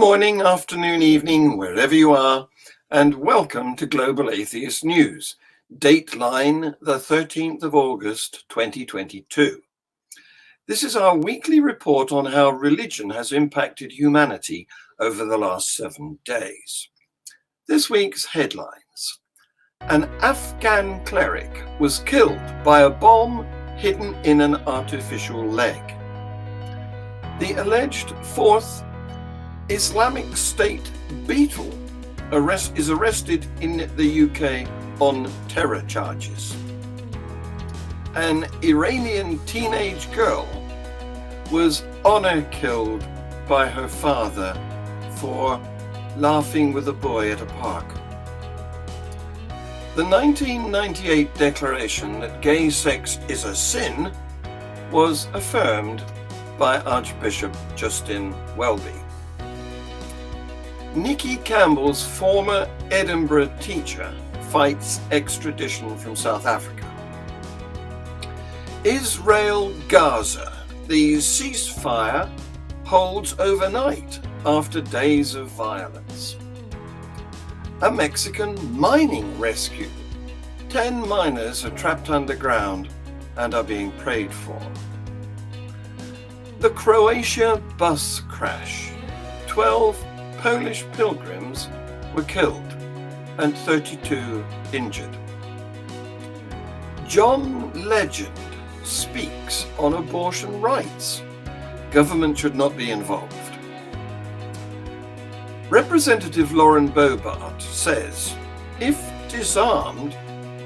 morning, afternoon, evening, wherever you are, and welcome to Global Atheist News. Dateline the 13th of August, 2022. This is our weekly report on how religion has impacted humanity over the last 7 days. This week's headlines. An Afghan cleric was killed by a bomb hidden in an artificial leg. The alleged fourth Islamic State Beatle is arrested in the UK on terror charges. An Iranian teenage girl was honor killed by her father for laughing with a boy at a park. The 1998 declaration that gay sex is a sin was affirmed by Archbishop Justin Welby. Nicky Campbell's former Edinburgh teacher fights extradition from South Africa. Israel-Gaza, the ceasefire holds overnight after days of violence. A Mexican mining rescue. 10 miners are trapped underground and are being prayed for. The Croatia bus crash. 12 Polish pilgrims were killed and 32 injured. John Legend speaks on abortion rights. Government should not be involved. Representative Lauren Boebert says, if disarmed,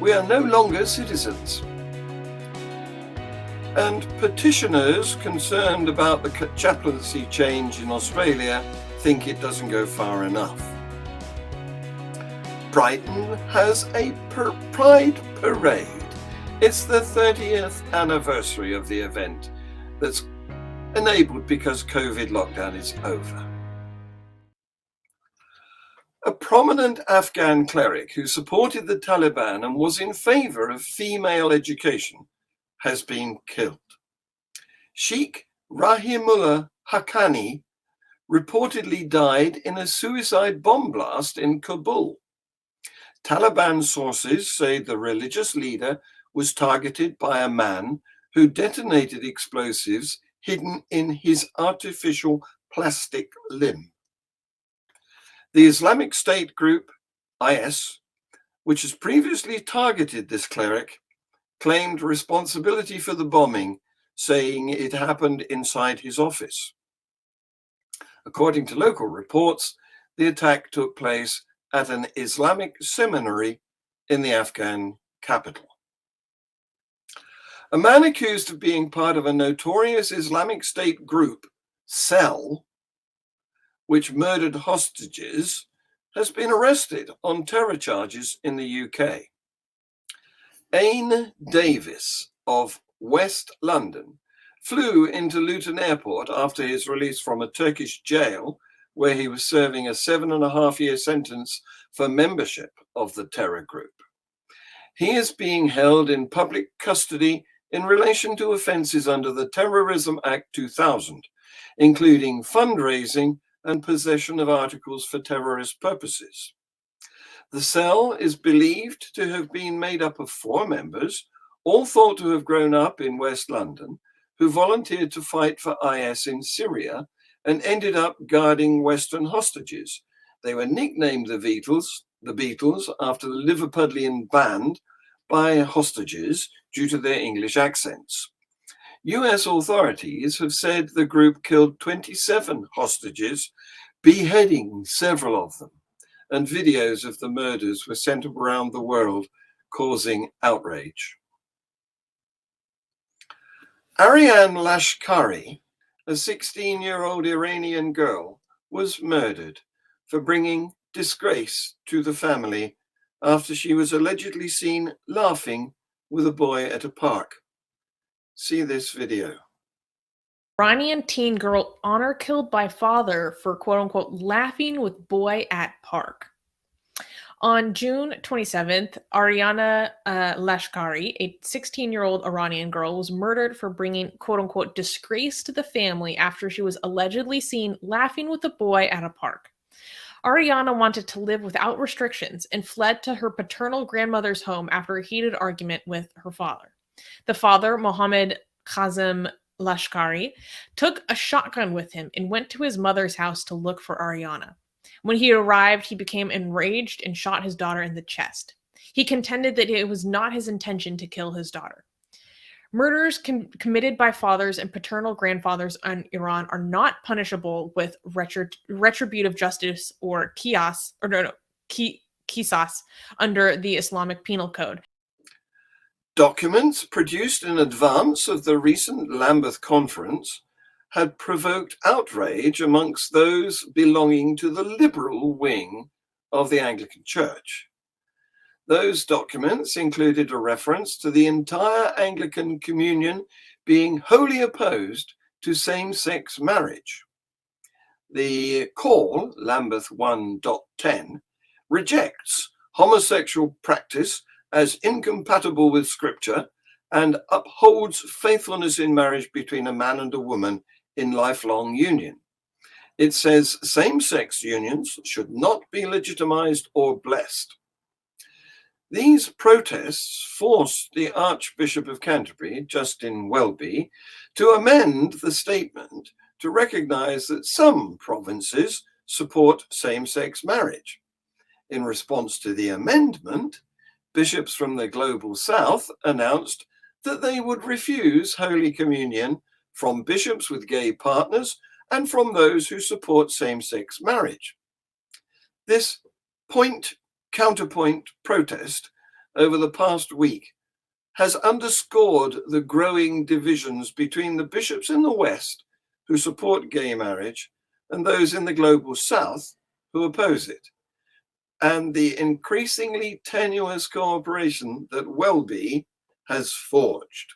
we are no longer citizens. And petitioners concerned about the chaplaincy change in Australia think it doesn't go far enough. Brighton has a Pride Parade. It's the 30th anniversary of the event that's enabled because COVID lockdown is over. A prominent Afghan cleric who supported the Taliban and was in favor of female education has been killed. Sheikh Rahimullah Haqqani reportedly died in a suicide bomb blast in Kabul. Taliban sources say the religious leader was targeted by a man who detonated explosives hidden in his artificial plastic limb. The Islamic State group, IS, which has previously targeted this cleric, claimed responsibility for the bombing, saying it happened inside his office. According to local reports, the attack took place at an Islamic seminary in the Afghan capital. A man accused of being part of a notorious Islamic State group, cell, which murdered hostages, has been arrested on terror charges in the UK. Aine Davis of West London flew into Luton Airport after his release from a Turkish jail where he was serving a 7.5-year sentence for membership of the terror group. He is being held in public custody in relation to offences under the Terrorism Act 2000, including fundraising and possession of articles for terrorist purposes. The cell is believed to have been made up of 4 members, all thought to have grown up in West London, who volunteered to fight for IS in Syria and ended up guarding Western hostages. They were nicknamed the Beatles after the Liverpudlian band by hostages due to their English accents. US authorities have said the group killed 27 hostages, beheading several of them, and videos of the murders were sent around the world, causing outrage. Ariane Lashkari, a 16-year-old Iranian girl, was murdered for bringing disgrace to the family after she was allegedly seen laughing with a boy at a park. See this video. Iranian teen girl honor killed by father for quote-unquote laughing with boy at park. On June 27th, Ariana Lashkari, a 16-year-old Iranian girl, was murdered for bringing quote-unquote disgrace to the family after she was allegedly seen laughing with a boy at a park. Ariana wanted to live without restrictions and fled to her paternal grandmother's home after a heated argument with her father. The father, Mohammed Kazem Lashkari, took a shotgun with him and went to his mother's house to look for Ariana. When he arrived, he became enraged and shot his daughter in the chest. He contended that it was not his intention to kill his daughter. Murders committed by fathers and paternal grandfathers in Iran are not punishable with retributive justice or qisas under the Islamic Penal Code. Documents produced in advance of the recent Lambeth conference had provoked outrage amongst those belonging to the liberal wing of the Anglican Church. Those documents included a reference to the entire Anglican communion being wholly opposed to same-sex marriage. The call, Lambeth 1.10, rejects homosexual practice as incompatible with Scripture and upholds faithfulness in marriage between a man and a woman in lifelong union. It says same-sex unions should not be legitimized or blessed. These protests forced the Archbishop of Canterbury, Justin Welby, to amend the statement to recognize that some provinces support same-sex marriage. In response to the amendment, bishops from the Global South announced that they would refuse Holy Communion from bishops with gay partners and from those who support same-sex marriage. This point-counterpoint protest over the past week has underscored the growing divisions between the bishops in the West who support gay marriage and those in the Global South who oppose it, and the increasingly tenuous cooperation that Welby has forged.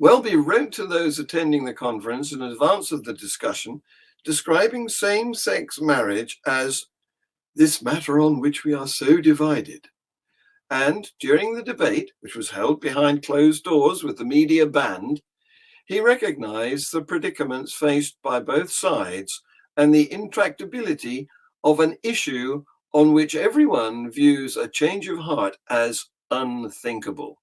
Welby wrote to those attending the conference in advance of the discussion, describing same-sex marriage as this matter on which we are so divided. And during the debate, which was held behind closed doors with the media banned, he recognized the predicaments faced by both sides and the intractability of an issue on which everyone views a change of heart as unthinkable.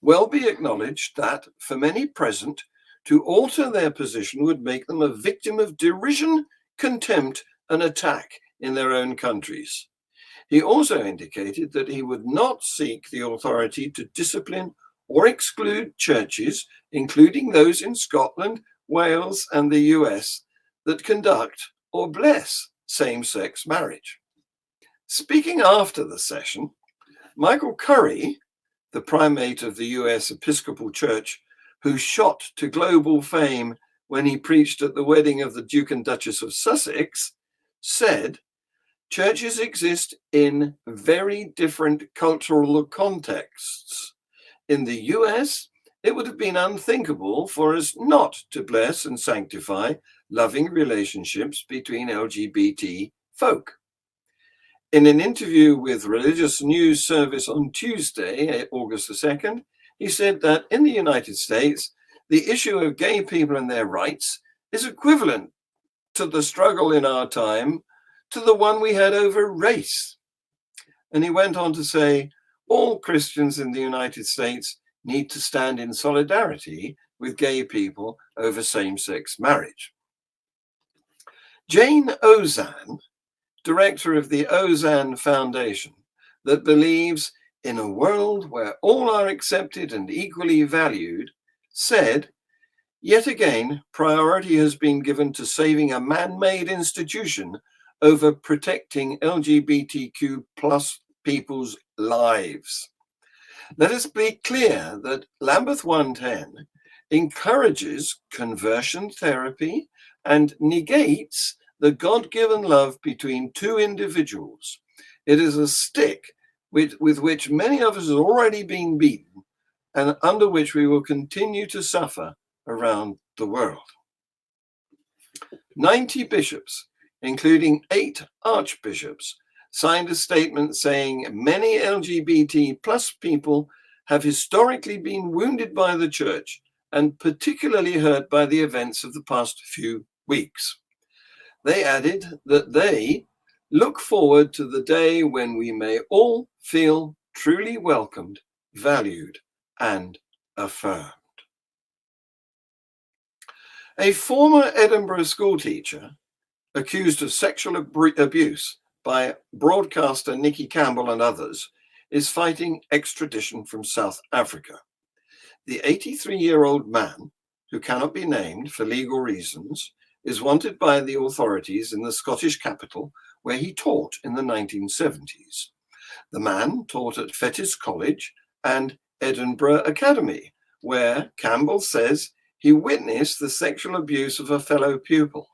Welby acknowledged that, for many present, to alter their position would make them a victim of derision, contempt, and attack in their own countries. He also indicated that he would not seek the authority to discipline or exclude churches, including those in Scotland, Wales, and the US, that conduct or bless same-sex marriage. Speaking after the session, Michael Curry, the primate of the US Episcopal Church, who shot to global fame when he preached at the wedding of the Duke and Duchess of Sussex, said, "Churches exist in very different cultural contexts. In the US, it would have been unthinkable for us not to bless and sanctify loving relationships between LGBT folk." In an interview with Religious News Service on Tuesday, August the 2nd, he said that in the United States, the issue of gay people and their rights is equivalent to the struggle in our time to the one we had over race. And he went on to say, all Christians in the United States need to stand in solidarity with gay people over same-sex marriage. Jane Ozanne, director of the Ozanne Foundation, that believes in a world where all are accepted and equally valued, said, "Yet again, priority has been given to saving a man-made institution over protecting LGBTQ plus people's lives. Let us be clear that Lambeth 110 encourages conversion therapy and negates the God-given love between two individuals. It is a stick with which many of us have already been beaten and under which we will continue to suffer around the world." 90 bishops, including 8 archbishops, signed a statement saying many LGBT plus people have historically been wounded by the church and particularly hurt by the events of the past few weeks. They added that they look forward to the day when we may all feel truly welcomed, valued, and affirmed. A former Edinburgh schoolteacher accused of sexual abuse by broadcaster Nicky Campbell and others is fighting extradition from South Africa. The 83-year-old man, who cannot be named for legal reasons, is wanted by the authorities in the Scottish capital where he taught in the 1970s. The man taught at Fettes College and Edinburgh Academy, where Campbell says he witnessed the sexual abuse of a fellow pupil.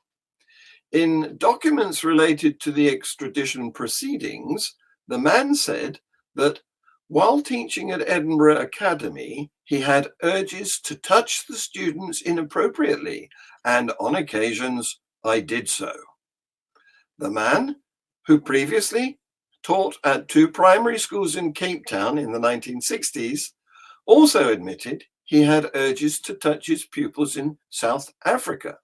In documents related to the extradition proceedings, the man said that while teaching at Edinburgh Academy, he had urges to touch the students inappropriately, and on occasions I did so. The man, who previously taught at 2 primary schools in Cape Town in the 1960s, also admitted he had urges to touch his pupils in South Africa.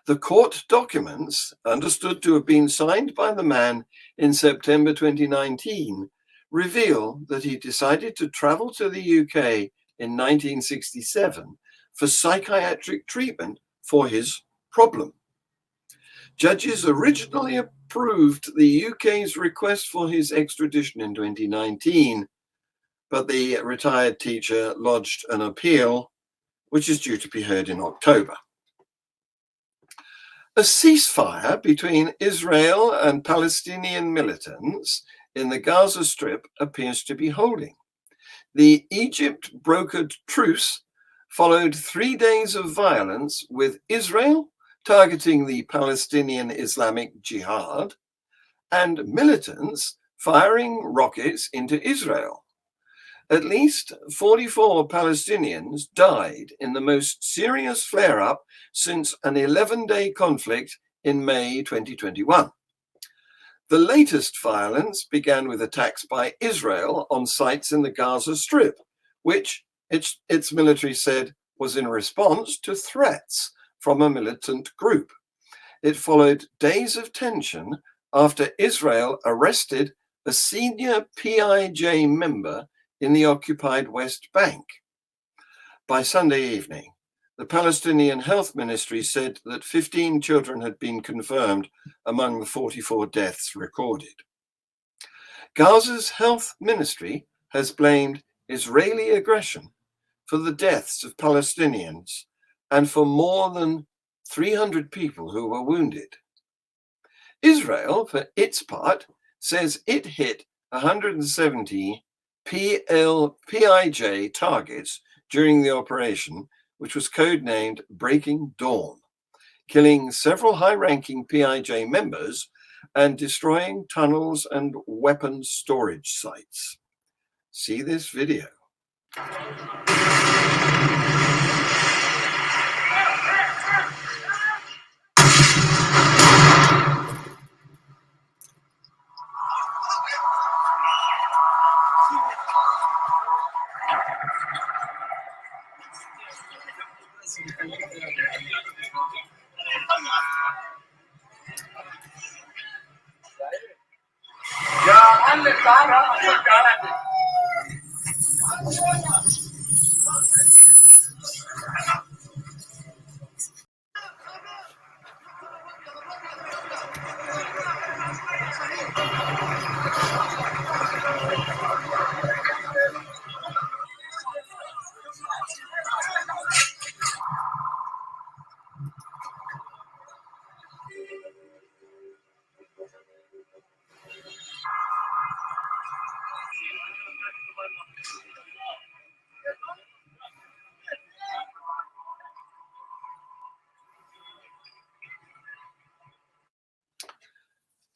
The court documents, understood to have been signed by the man in September 2019, reveal that he decided to travel to the UK in 1967 for psychiatric treatment for his problem. Judges originally approved the UK's request for his extradition in 2019, but the retired teacher lodged an appeal, which is due to be heard in October. A ceasefire between Israel and Palestinian militants in the Gaza Strip appears to be holding. The Egypt-brokered truce followed 3 days of violence, with Israel targeting the Palestinian Islamic Jihad and militants firing rockets into Israel. At least 44 Palestinians died in the most serious flare-up since an 11-day conflict in May 2021. The latest violence began with attacks by Israel on sites in the Gaza Strip, which its military said was in response to threats from a militant group. It followed days of tension after Israel arrested a senior PIJ member in the occupied West Bank. By Sunday evening, the Palestinian Health Ministry said that 15 children had been confirmed among the 44 deaths recorded. Gaza's health ministry has blamed Israeli aggression for the deaths of Palestinians and for more than 300 people who were wounded. Israel, for its part, says it hit 170 PIJ targets during the operation, which was codenamed Breaking Dawn, killing several high-ranking PIJ members and destroying tunnels and weapons storage sites. See this video.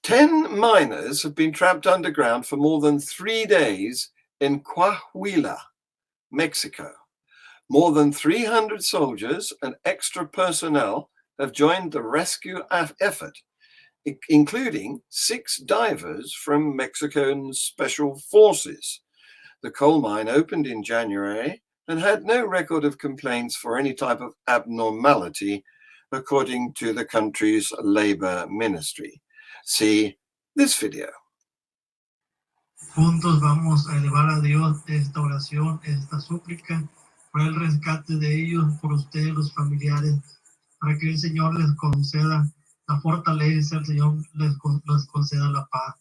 10 miners have been trapped underground for more than 3 days in Coahuila, Mexico. More than 300 soldiers and extra personnel have joined the rescue effort including 6 divers from Mexican Special Forces. The coal mine opened in January and had no record of complaints for any type of abnormality, according to the country's Labour Ministry. See this video. Juntos vamos a elevar a Dios esta oración, esta súplica, por el rescate de ellos, por ustedes, los familiares, para que el Señor les conceda la fortaleza, el Señor les conceda la paz.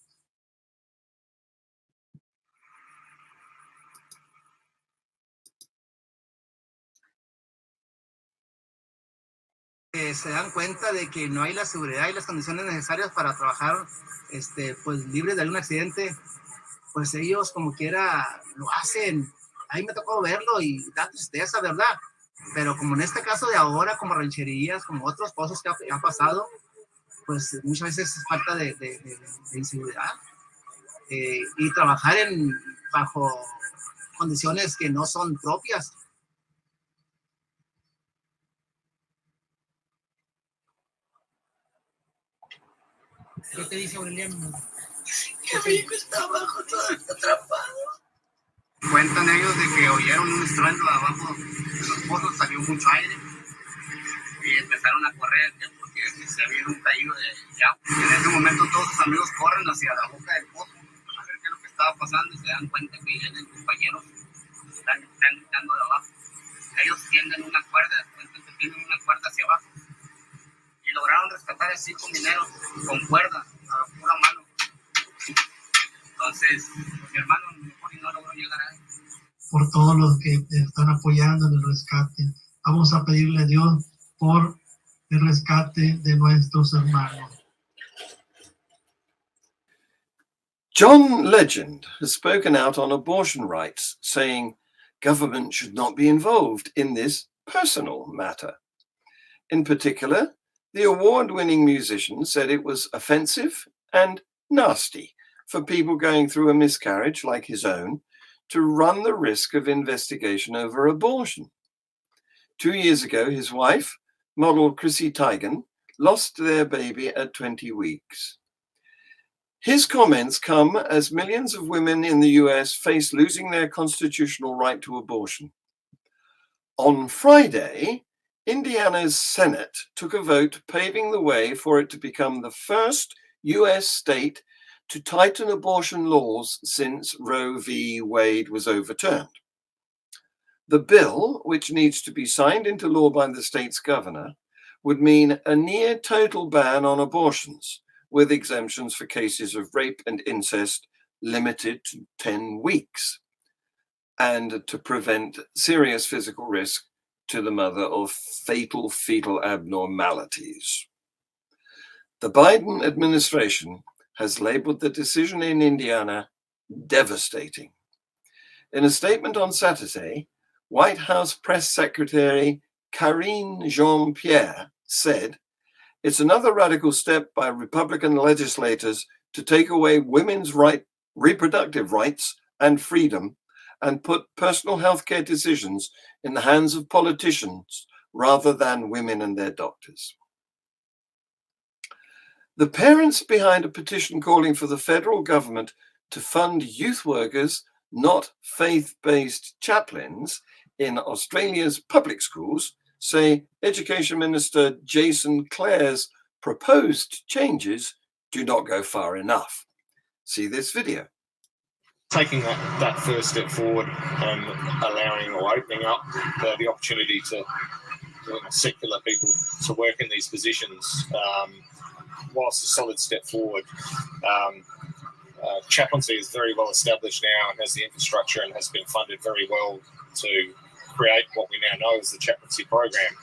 Se dan cuenta de que no hay la seguridad y las condiciones necesarias para trabajar pues libres de algún accidente, pues ellos como quiera lo hacen. Ahí me tocó verlo y da tristeza, ¿verdad? Pero como en este caso de ahora, como rancherías, como otros pozos que ha pasado, pues muchas veces es falta de inseguridad y trabajar bajo condiciones que no son propias. ¿Qué te dice Aureliano? Que mi hijo está abajo, todo atrapado. Cuentan ellos de que oyeron un estruendo abajo de los pozos, salió mucho aire y empezaron a correr porque se habían caído de agua. Y en ese momento todos sus amigos corren hacia la boca del pozo a ver qué es lo que estaba pasando y se dan cuenta que vienen compañeros están gritando de abajo. Ellos tienden una cuerda, cuentan que tienen una cuerda hacia abajo. Y lograron rescatar a 5 mineros con cuerda, a la pura mano. Entonces, mi hermano mejor y no logró llegar a él. Por todos los que están apoyando en el rescate, vamos a pedirle a Dios por el rescate de nuestros hermanos. John Legend has spoken out on abortion rights, saying government should not be involved in this personal matter. In particular, the award-winning musician said it was offensive and nasty for people going through a miscarriage like his own to run the risk of investigation over abortion. 2 years ago, his wife, model Chrissy Teigen, lost their baby at 20 weeks. His comments come as millions of women in the US face losing their constitutional right to abortion. On Friday, Indiana's Senate took a vote paving the way for it to become the first US state to tighten abortion laws since Roe v. Wade was overturned. The bill, which needs to be signed into law by the state's governor, would mean a near total ban on abortions, with exemptions for cases of rape and incest limited to 10 weeks, and to prevent serious physical risk to the mother of fatal fetal abnormalities. The Biden administration has labeled the decision in Indiana devastating. In a statement on Saturday, White House Press Secretary Karine Jean-Pierre said, "It's another radical step by Republican legislators to take away women's reproductive rights and freedom and put personal health care decisions in the hands of politicians rather than women and their doctors." The parents behind a petition calling for the federal government to fund youth workers, not faith-based chaplains, in Australia's public schools say Education Minister Jason Clare's proposed changes do not go far enough. See this video. Taking that first step forward and allowing or opening up the opportunity to secular people to work in these positions, whilst a solid step forward. Chaplaincy is very well established now and has the infrastructure and has been funded very well to create what we now know as the chaplaincy program.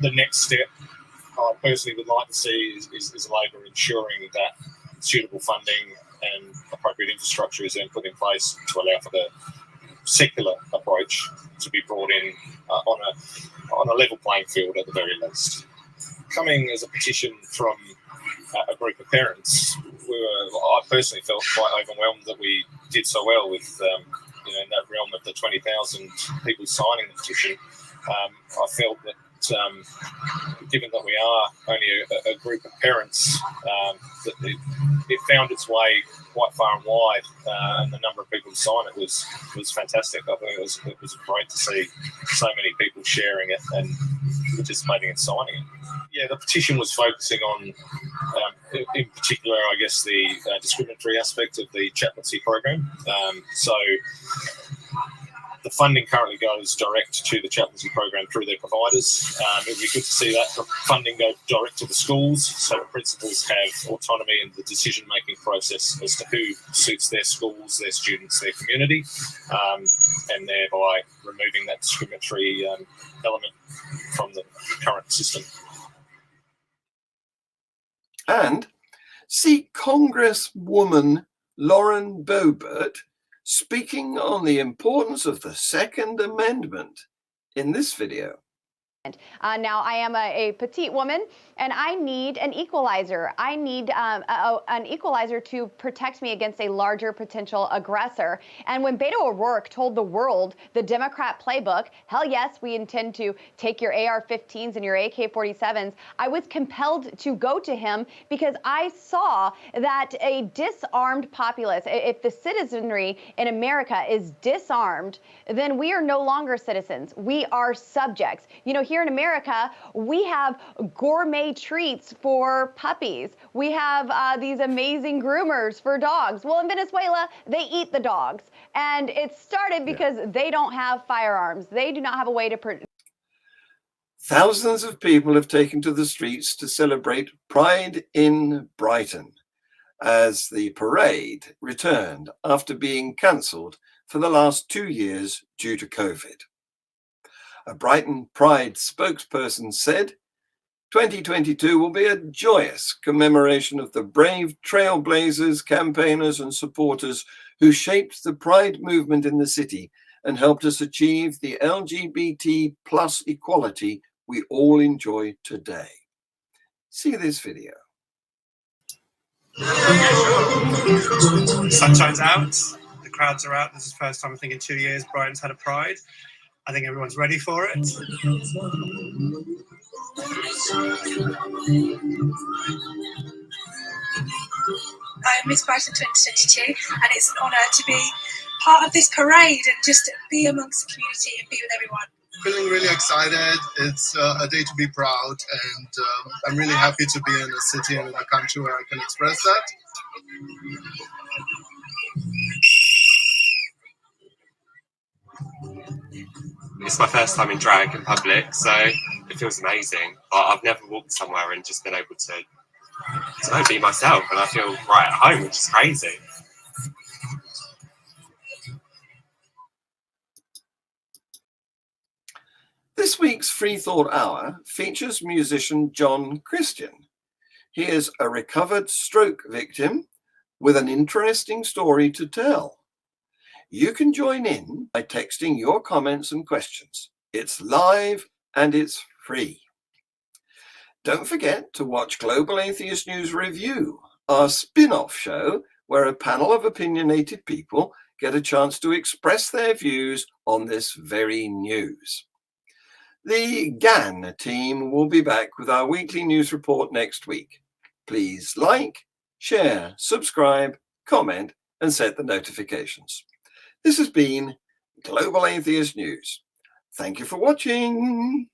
The next step I personally would like to see is Labor ensuring that suitable funding and appropriate infrastructure is then put in place to allow for the secular approach to be brought in on a level playing field at the very least. Coming as a petition from a group of parents, I personally felt quite overwhelmed that we did so well with, in that realm of the 20,000 people signing the petition. I felt that given that we are only a group of parents, that it found its way quite far and wide, and the number of people to sign it was fantastic. I think it was great to see so many people sharing it and participating and signing it. Yeah, the petition was focusing on, in particular, I guess, the discriminatory aspect of the chaplaincy program. So the funding currently goes direct to the chaplaincy program through their providers. It would be good to see that funding go direct to the schools, so the principals have autonomy in the decision-making process as to who suits their schools, their students, their community, and thereby removing that discriminatory element from the current system. And see Congresswoman Lauren Boebert speaking on the importance of the Second Amendment in this video. Now, I am a petite woman, and I need an equalizer. I need an equalizer to protect me against a larger potential aggressor. And when Beto O'Rourke told the world the Democrat playbook, hell yes, we intend to take your AR-15s and your AK-47s, I was compelled to go to him because I saw that a disarmed populace, if the citizenry in America is disarmed, then we are no longer citizens. We are subjects. You know, here in America, we have gourmet treats for puppies. We have these amazing groomers for dogs. Well, in Venezuela, they eat the dogs. And it started because they don't have firearms. They do not have a way to... Thousands of people have taken to the streets to celebrate Pride in Brighton as the parade returned after being cancelled for the last 2 years due to COVID. A Brighton Pride spokesperson said, 2022 will be a joyous commemoration of the brave trailblazers, campaigners and supporters who shaped the Pride movement in the city and helped us achieve the LGBT plus equality we all enjoy today. See this video. Sunshine's out, the crowds are out. This is the first time I think in 2 years Brighton's had a Pride. I think everyone's ready for it. I'm Miss Brighton 2022, and it's an honour to be part of this parade and just be amongst the community and be with everyone. Feeling really excited. It's a day to be proud, and I'm really happy to be in a city and in a country where I can express that. It's my first time in drag in public, so it feels amazing. But I've never walked somewhere and just been able to be myself, and I feel right at home, which is crazy. This week's Free Thought Hour features musician John Christian. He is a recovered stroke victim with an interesting story to tell. You can join in by texting your comments and questions. It's live and it's free. Don't forget to watch Global Atheist News Review, our spin-off show where a panel of opinionated people get a chance to express their views on this very news. The GAN team will be back with our weekly news report next week. Please like, share, subscribe, comment, and set the notifications. This has been Global Atheist News. Thank you for watching.